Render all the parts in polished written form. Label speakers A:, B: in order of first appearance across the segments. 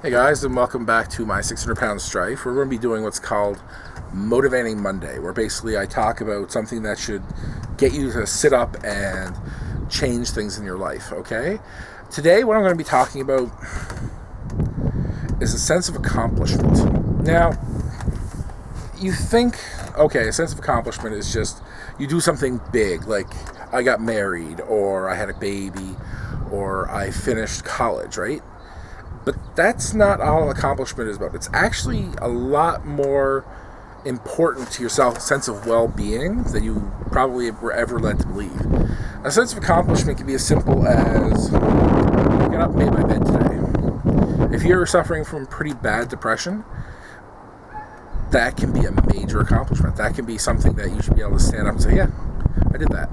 A: Hey guys, and welcome back to my 600-pound strife. We're going to be doing what's called Motivating Monday, where basically I talk about something that should get you to sit up and change things in your life, okay? Today, what I'm going to be talking about is a sense of accomplishment. Now, you think, okay, a sense of accomplishment is just you do something big, like I got married, or I had a baby, or I finished college, right? But that's not all accomplishment is about. It's actually a lot more important to your sense of well-being than you probably were ever led to believe. A sense of accomplishment can be as simple as, I got up and made my bed today. If you're suffering from pretty bad depression, that can be a major accomplishment. That can be something that you should be able to stand up and say, yeah, I did that.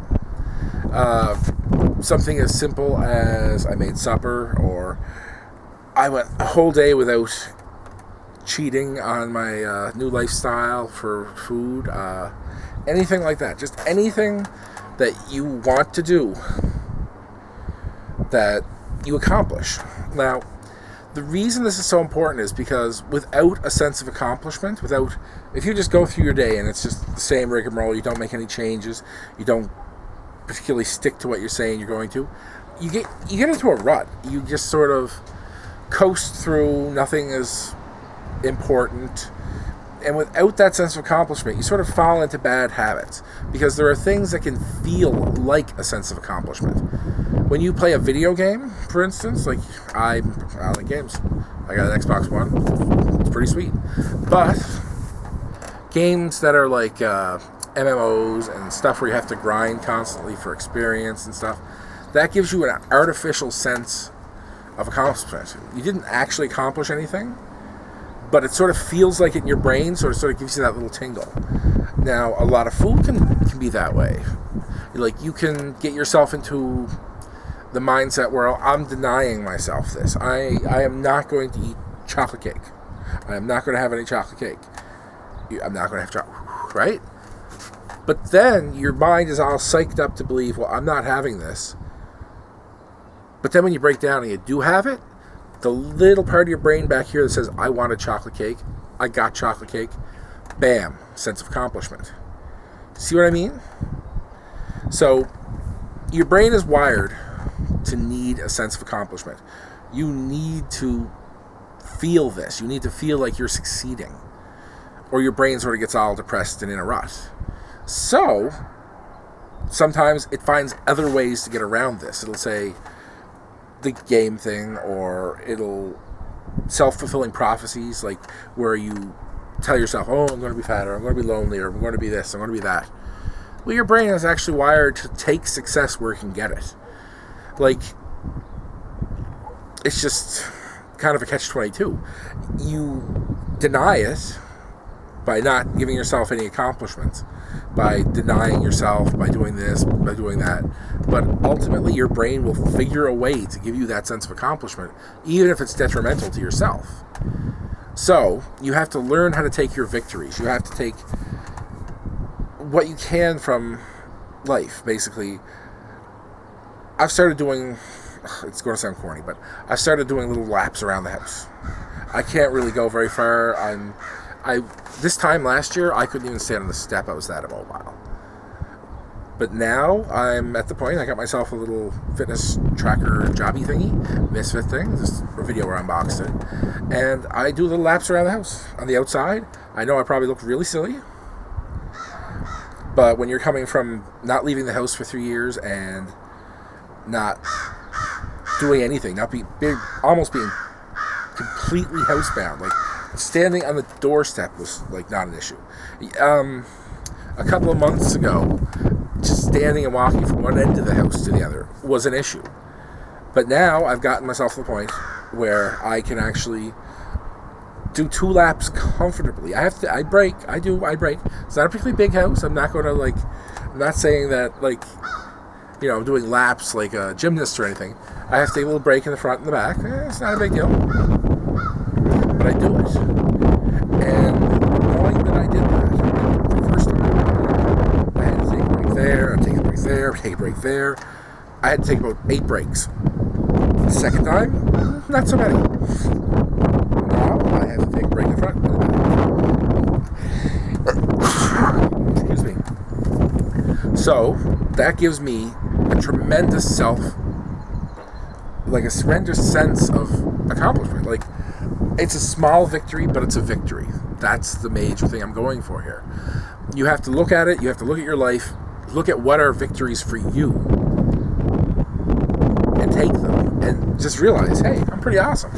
A: Something as simple as I made supper, or I went a whole day without cheating on my new lifestyle for food. Anything like that. Just anything that you want to do that you accomplish. Now, the reason this is so important is because without a sense of accomplishment, if you just go through your day and it's just the same rigmarole, you don't make any changes, you don't particularly stick to what you're saying you're going to, you get into a rut. You just sort of coast through, nothing is important, and without that sense of accomplishment, you sort of fall into bad habits, because there are things that can feel like a sense of accomplishment. When you play a video game, for instance, like I like games, I got an Xbox One, it's pretty sweet, but games that are like MMOs and stuff where you have to grind constantly for experience and stuff, that gives you an artificial sense of accomplishment. You didn't actually accomplish anything, but it sort of feels like it in your brain, so it sort of gives you that little tingle. Now, a lot of food can be that way. Like, you can get yourself into the mindset where I'm denying myself this. I am not going to eat chocolate cake. I am not going to have any chocolate cake. I'm not going to have chocolate, right? But then your mind is all psyched up to believe, well, I'm not having this. But then when you break down and you do have it, the little part of your brain back here that says, I want a chocolate cake, I got chocolate cake, bam, sense of accomplishment. See what I mean? So your brain is wired to need a sense of accomplishment. You need to feel this. You need to feel like you're succeeding, or your brain sort of gets all depressed and in a rut. So sometimes it finds other ways to get around this. It'll say, the game thing, or it'll self-fulfilling prophecies, like where you tell yourself, oh, I'm going to be fat, or I'm going to be lonely, or I'm going to be this, I'm going to be that. Well, your brain is actually wired to take success where it can get it. Like, it's just kind of a catch-22. You deny it by not giving yourself any accomplishments, by denying yourself, by doing this, by doing that. But ultimately, your brain will figure a way to give you that sense of accomplishment, even if it's detrimental to yourself. So, you have to learn how to take your victories. You have to take what you can from life, basically. I've started doing, it's going to sound corny, but I've started doing little laps around the house. I can't really go very far. This time last year, I couldn't even stand on the step. I was that immobile. But now, I'm at the point, I got myself a little fitness tracker jobby thingy, Misfit thing, this video where I unboxed it, and I do little laps around the house. On the outside, I know I probably look really silly, but when you're coming from not leaving the house for 3 years and not doing anything, almost being completely housebound, like standing on the doorstep was like not an issue. A couple of months ago, just standing and walking from one end of the house to the other was an issue. But now I've gotten myself to the point where I can actually do 2 laps comfortably. I brake. It's not a particularly big house. I'm not saying that I'm doing laps like a gymnast or anything. I have to take a little break in the front and the back. It's not a big deal. But I do it. And knowing that I did that the first time, I had to take a break there, take a break there, take a break there. I had to take about 8 breaks. The second time, not so many. I have to take a break in front. Excuse me. So that gives me a tremendous sense of accomplishment. Like, it's a small victory, but it's a victory. That's the major thing I'm going for here. You have to look at it. You have to look at your life. Look at what are victories for you, and take them, and just realize, hey, I'm pretty awesome.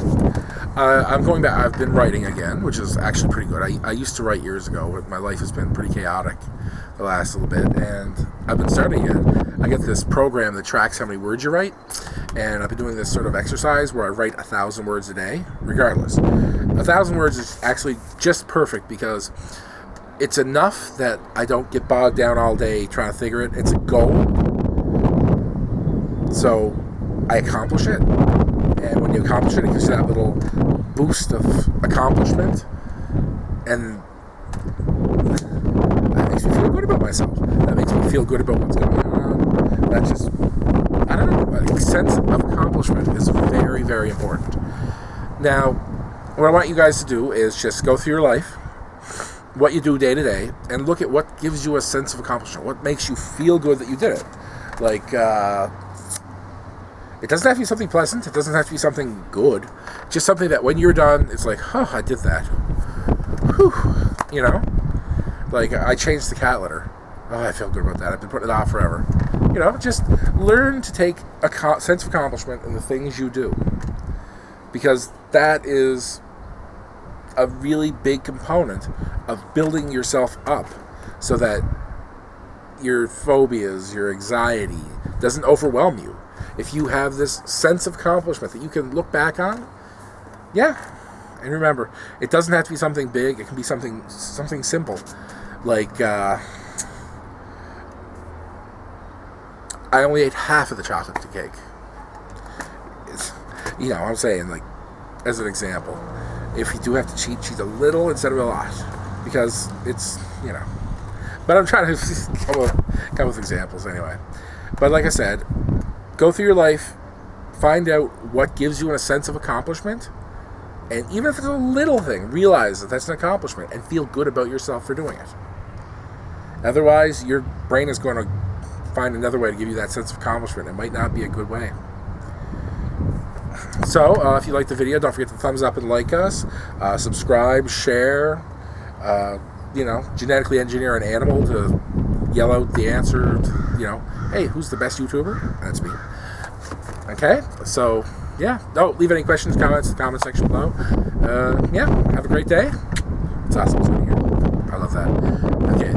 A: I'm going back. I've been writing again, which is actually pretty good. I used to write years ago, but my life has been pretty chaotic the last little bit, and I've been starting again. I get this program that tracks how many words you write, and I've been doing this sort of exercise where I write 1,000 words a day, regardless. 1,000 words is actually just perfect because it's enough that I don't get bogged down all day trying to figure it. It's a goal, so I accomplish it, and when you accomplish it, it gives you that little boost of accomplishment, and that makes me feel good about myself. That makes me feel good about what's going on. That's just, I don't know, a sense of accomplishment is very, very important. Now, what I want you guys to do is just go through your life, what you do day to day, and look at what gives you a sense of accomplishment. What makes you feel good that you did it. Like, it doesn't have to be something pleasant. It doesn't have to be something good. Just something that when you're done, it's like, oh, I did that. Whew. You know? Like, I changed the cat litter. Oh, I feel good about that. I've been putting it off forever. You know, just learn to take a sense of accomplishment in the things you do. Because that is a really big component of building yourself up so that your phobias, your anxiety doesn't overwhelm you. If you have this sense of accomplishment that you can look back on, yeah. And remember, it doesn't have to be something big. It can be something simple. Like, I only ate half of the chocolate cake. You know, I'm saying, like, as an example, if you do have to cheat a little instead of a lot, because it's, you know. But I'm trying to come with examples anyway. But like I said, go through your life, find out what gives you a sense of accomplishment, and even if it's a little thing, realize that that's an accomplishment and feel good about yourself for doing it. Otherwise, your brain is going to find another way to give you that sense of accomplishment. It might not be a good way. So, if you like the video, don't forget to thumbs up and like us. Subscribe, share. Genetically engineer an animal to yell out the answer to, hey, who's the best YouTuber? That's me. Okay, so, yeah. Don't leave any questions, comments in the comment section below. Have a great day. It's awesome here. I love that. Okay.